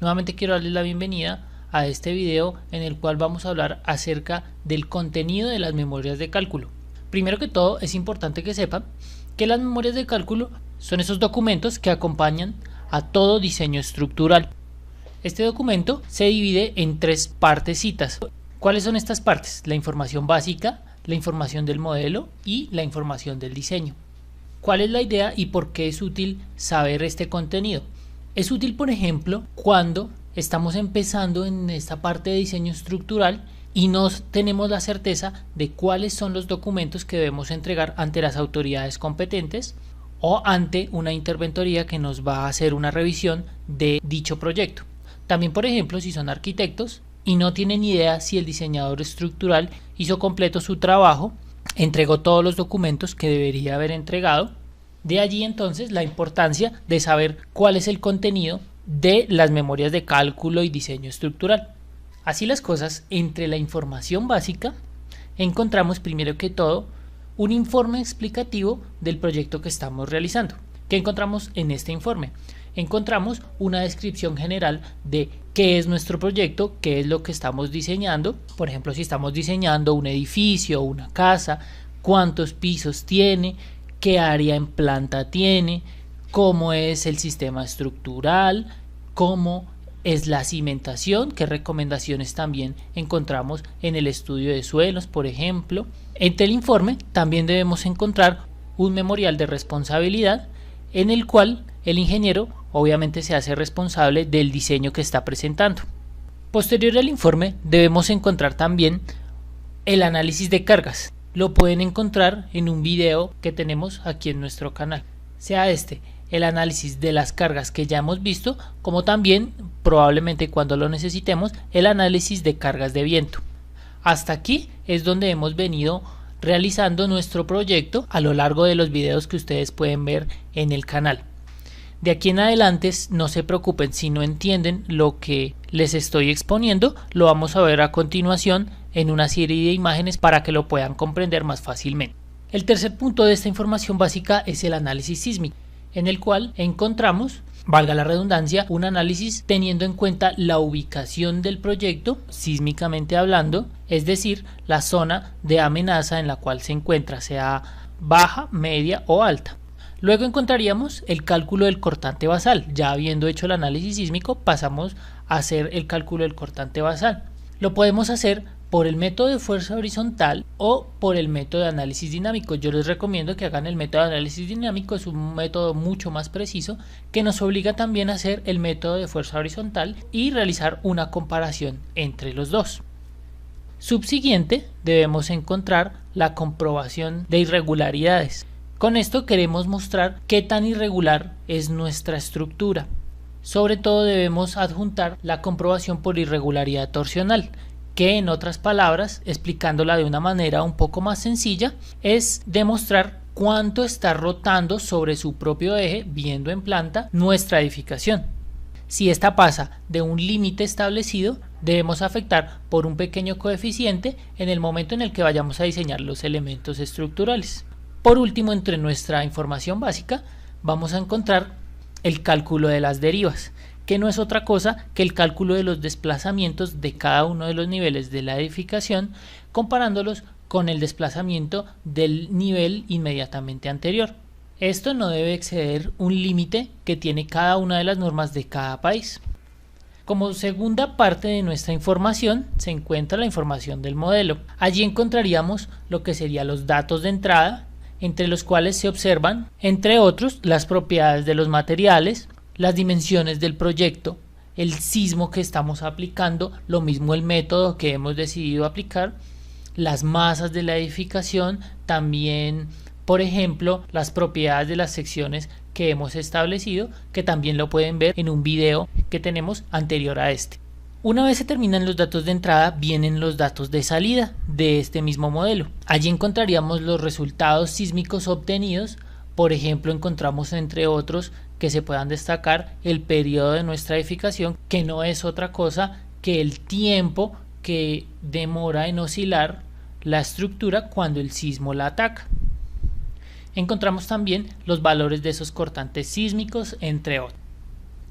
Nuevamente quiero darles la bienvenida a este video en el cual vamos a hablar acerca del contenido de las memorias de cálculo. Primero que todo, es importante que sepan que las memorias de cálculo son esos documentos que acompañan a todo diseño estructural. Este documento se divide en tres partecitas. ¿Cuáles son estas partes? La información básica, la información del modelo y la información del diseño. ¿Cuál es la idea y por qué es útil saber este contenido? Es útil, por ejemplo, cuando estamos empezando en esta parte de diseño estructural y no tenemos la certeza de cuáles son los documentos que debemos entregar ante las autoridades competentes o ante una interventoría que nos va a hacer una revisión de dicho proyecto. También, por ejemplo, si son arquitectos y no tienen idea si el diseñador estructural hizo completo su trabajo, entregó todos los documentos que debería haber entregado. De allí entonces la importancia de saber cuál es el contenido de las memorias de cálculo y diseño estructural. Así las cosas, entre la información básica encontramos primero que todo un informe explicativo del proyecto que estamos realizando. ¿Qué encontramos en este informe? Encontramos una descripción general de qué es nuestro proyecto, qué es lo que estamos diseñando. Por ejemplo, si estamos diseñando un edificio o una casa, cuántos pisos tiene, qué área en planta tiene, cómo es el sistema estructural, cómo es la cimentación, qué recomendaciones también encontramos en el estudio de suelos, por ejemplo. Entre el informe también debemos encontrar un memorial de responsabilidad en el cual el ingeniero obviamente se hace responsable del diseño que está presentando. Posterior al informe debemos encontrar también el análisis de cargas. Lo pueden encontrar en un video que tenemos aquí en nuestro canal. Sea el análisis de las cargas que ya hemos visto, como también probablemente cuando lo necesitemos, el análisis de cargas de viento. Hasta aquí es donde hemos venido realizando nuestro proyecto a lo largo de los videos que ustedes pueden ver en el canal. De aquí en adelante no se preocupen si no entienden lo que les estoy exponiendo, lo vamos a ver a continuación en una serie de imágenes para que lo puedan comprender más fácilmente. El tercer punto de esta información básica es el análisis sísmico, en el cual encontramos, valga la redundancia, un análisis teniendo en cuenta la ubicación del proyecto, sísmicamente hablando, es decir, la zona de amenaza en la cual se encuentra, sea baja, media o alta. Luego encontraríamos el cálculo del cortante basal. Ya habiendo hecho el análisis sísmico, pasamos a hacer el cálculo del cortante basal. Lo podemos hacer por el método de fuerza horizontal o por el método de análisis dinámico. Yo les recomiendo que hagan el método de análisis dinámico, es un método mucho más preciso que nos obliga también a hacer el método de fuerza horizontal y realizar una comparación entre los dos. Subsiguiente, debemos encontrar la comprobación de irregularidades. Con esto queremos mostrar qué tan irregular es nuestra estructura. Sobre todo debemos adjuntar la comprobación por irregularidad torsional, que en otras palabras, explicándola de una manera un poco más sencilla, es demostrar cuánto está rotando sobre su propio eje, viendo en planta, nuestra edificación. Si esta pasa de un límite establecido, debemos afectar por un pequeño coeficiente en el momento en el que vayamos a diseñar los elementos estructurales. Por último, entre nuestra información básica, vamos a encontrar el cálculo de las derivas, que no es otra cosa que el cálculo de los desplazamientos de cada uno de los niveles de la edificación, comparándolos con el desplazamiento del nivel inmediatamente anterior. Esto no debe exceder un límite que tiene cada una de las normas de cada país. Como segunda parte de nuestra información se encuentra la información del modelo. Allí encontraríamos lo que serían los datos de entrada, entre los cuales se observan, entre otros, las propiedades de los materiales, las dimensiones del proyecto, el sismo que estamos aplicando, lo mismo el método que hemos decidido aplicar, las masas de la edificación, también, por ejemplo, las propiedades de las secciones que hemos establecido, que también lo pueden ver en un video que tenemos anterior a este. Una vez se terminan los datos de entrada, vienen los datos de salida de este mismo modelo. Allí encontraríamos los resultados sísmicos obtenidos. Por ejemplo, encontramos entre otros que se puedan destacar el periodo de nuestra edificación, que no es otra cosa que el tiempo que demora en oscilar la estructura cuando el sismo la ataca. Encontramos también los valores de esos cortantes sísmicos, entre otros.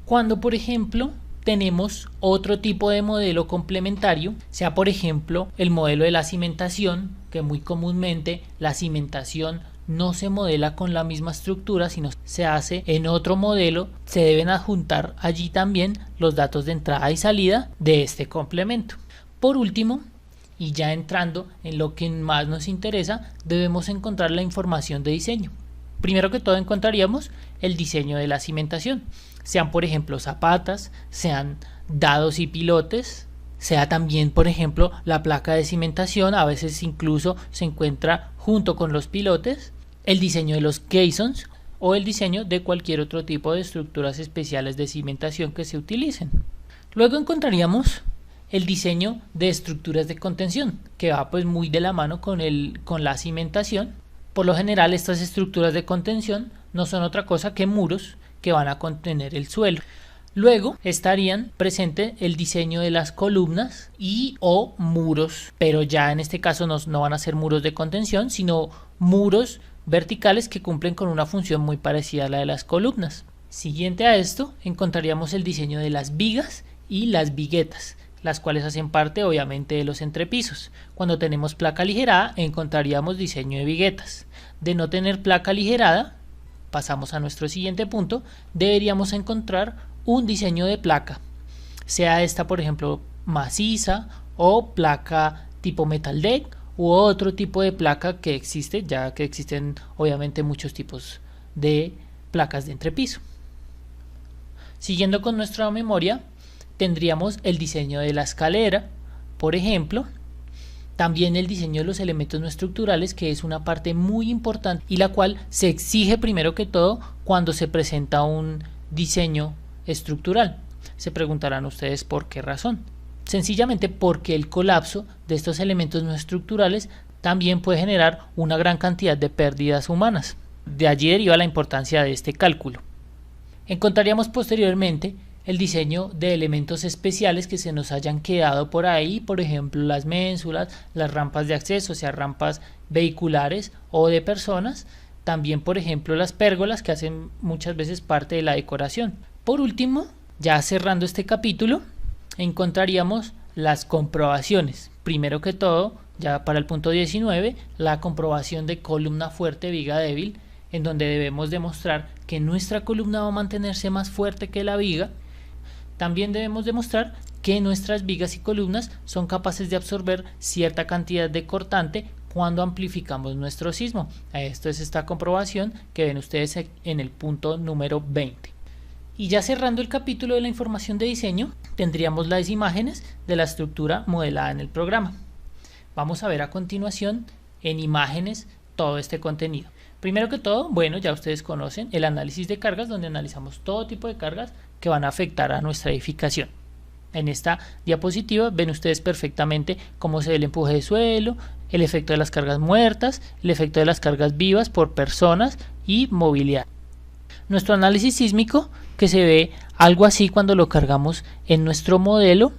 Cuando, por ejemplo, tenemos otro tipo de modelo complementario, sea por ejemplo el modelo de la cimentación, que muy comúnmente la cimentación no se modela con la misma estructura, sino se hace en otro modelo. Se deben adjuntar allí también los datos de entrada y salida de este complemento. Por último, y ya entrando en lo que más nos interesa, debemos encontrar la información de diseño. Primero que todo encontraríamos el diseño de la cimentación, sean por ejemplo zapatas, sean dados y pilotes, sea también por ejemplo la placa de cimentación, a veces incluso se encuentra junto con los pilotes, el diseño de los caissons o el diseño de cualquier otro tipo de estructuras especiales de cimentación que se utilicen. Luego encontraríamos el diseño de estructuras de contención, que va pues muy de la mano con la cimentación. Por lo general estas estructuras de contención no son otra cosa que muros que van a contener el suelo. Luego estarían presente el diseño de las columnas y o muros, pero ya en este caso no van a ser muros de contención, sino muros verticales que cumplen con una función muy parecida a la de las columnas. Siguiente a esto encontraríamos el diseño de las vigas y las viguetas, las cuales hacen parte obviamente de los entrepisos. Cuando tenemos placa aligerada encontraríamos diseño de viguetas. De no tener placa aligerada, pasamos a nuestro siguiente punto, deberíamos encontrar un diseño de placa, sea esta por ejemplo maciza o placa tipo metal deck u otro tipo de placa que existe, ya que existen obviamente muchos tipos de placas de entrepiso. Siguiendo con nuestra memoria, tendríamos el diseño de la escalera, por ejemplo, también el diseño de los elementos no estructurales, que es una parte muy importante y la cual se exige primero que todo cuando se presenta un diseño estructural. Se preguntarán ustedes por qué razón. Sencillamente porque el colapso de estos elementos no estructurales también puede generar una gran cantidad de pérdidas humanas. De allí deriva la importancia de este cálculo. Encontraríamos posteriormente el diseño de elementos especiales que se nos hayan quedado por ahí, por ejemplo las ménsulas, las rampas de acceso, o sea rampas vehiculares o de personas, también por ejemplo las pérgolas que hacen muchas veces parte de la decoración. Por último, ya cerrando este capítulo, encontraríamos las comprobaciones. Primero que todo, ya para el punto 19, la comprobación de columna fuerte, viga débil, en donde debemos demostrar que nuestra columna va a mantenerse más fuerte que la viga. También debemos demostrar que nuestras vigas y columnas son capaces de absorber cierta cantidad de cortante cuando amplificamos nuestro sismo. Esto es esta comprobación que ven ustedes en el punto número 20. Y ya cerrando el capítulo de la información de diseño, tendríamos las imágenes de la estructura modelada en el programa. Vamos a ver a continuación en imágenes todo este contenido. Primero que todo, bueno, ya ustedes conocen el análisis de cargas, donde analizamos todo tipo de cargas que van a afectar a nuestra edificación. En esta diapositiva ven ustedes perfectamente cómo se ve el empuje de suelo, el efecto de las cargas muertas, el efecto de las cargas vivas por personas y movilidad. Nuestro análisis sísmico, que se ve algo así cuando lo cargamos en nuestro modelo,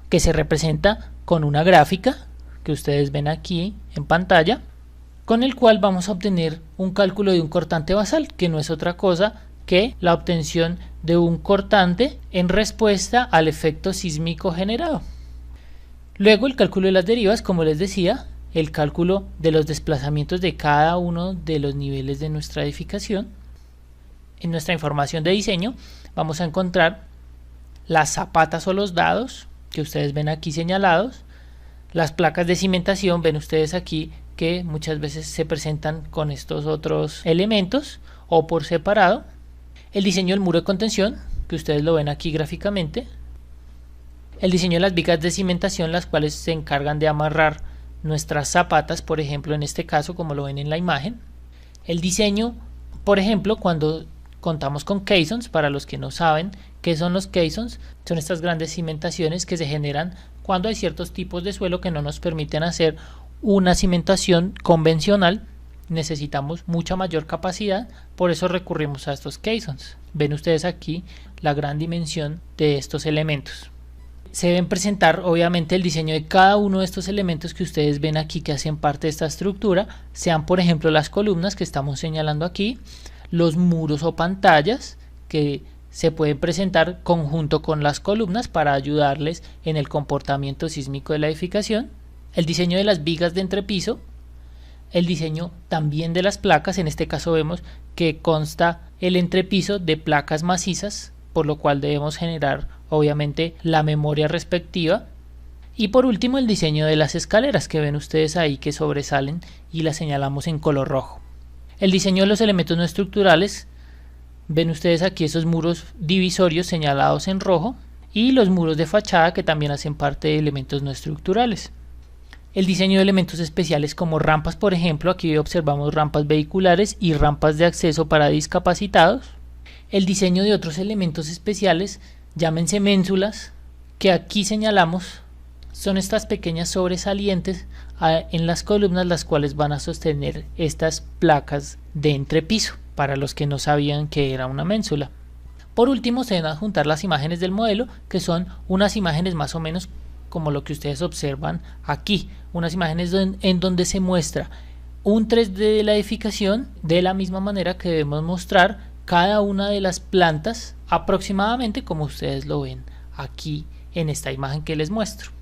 que se representa con una gráfica que ustedes ven aquí en pantalla, con el cual vamos a obtener un cálculo de un cortante basal, que no es otra cosa que la obtención de un cortante en respuesta al efecto sísmico generado. Luego el cálculo de las derivas, como les decía, el cálculo de los desplazamientos de cada uno de los niveles de nuestra edificación. En nuestra información de diseño vamos a encontrar las zapatas o los dados, que ustedes ven aquí señalados, las placas de cimentación, ven ustedes aquí que muchas veces se presentan con estos otros elementos o por separado, el diseño del muro de contención, que ustedes lo ven aquí gráficamente, el diseño de las vigas de cimentación, las cuales se encargan de amarrar nuestras zapatas, por ejemplo en este caso como lo ven en la imagen, el diseño, por ejemplo, cuando contamos con caissons. Para los que no saben qué son los caissons, son estas grandes cimentaciones que se generan cuando hay ciertos tipos de suelo que no nos permiten hacer una cimentación convencional. Necesitamos mucha mayor capacidad, por eso recurrimos a estos caissons. Ven ustedes aquí la gran dimensión de estos elementos. Se deben presentar obviamente el diseño de cada uno de estos elementos que ustedes ven aquí que hacen parte de esta estructura, sean por ejemplo las columnas que estamos señalando aquí, los muros o pantallas que se pueden presentar conjunto con las columnas para ayudarles en el comportamiento sísmico de la edificación, el diseño de las vigas de entrepiso, el diseño también de las placas. En este caso vemos que consta el entrepiso de placas macizas, por lo cual debemos generar obviamente la memoria respectiva. Y por último el diseño de las escaleras, que ven ustedes ahí que sobresalen y las señalamos en color rojo. El diseño de los elementos no estructurales, ven ustedes aquí esos muros divisorios señalados en rojo, y los muros de fachada, que también hacen parte de elementos no estructurales. El diseño de elementos especiales como rampas, por ejemplo, aquí observamos rampas vehiculares y rampas de acceso para discapacitados. El diseño de otros elementos especiales, llámense ménsulas, que aquí señalamos, son estas pequeñas sobresalientes en las columnas, las cuales van a sostener estas placas de entrepiso, para los que no sabían que era una ménsula. Por último, se deben adjuntar las imágenes del modelo, que son unas imágenes más o menos como lo que ustedes observan aquí, unas imágenes en donde se muestra un 3D de la edificación, de la misma manera que debemos mostrar cada una de las plantas aproximadamente como ustedes lo ven aquí en esta imagen que les muestro.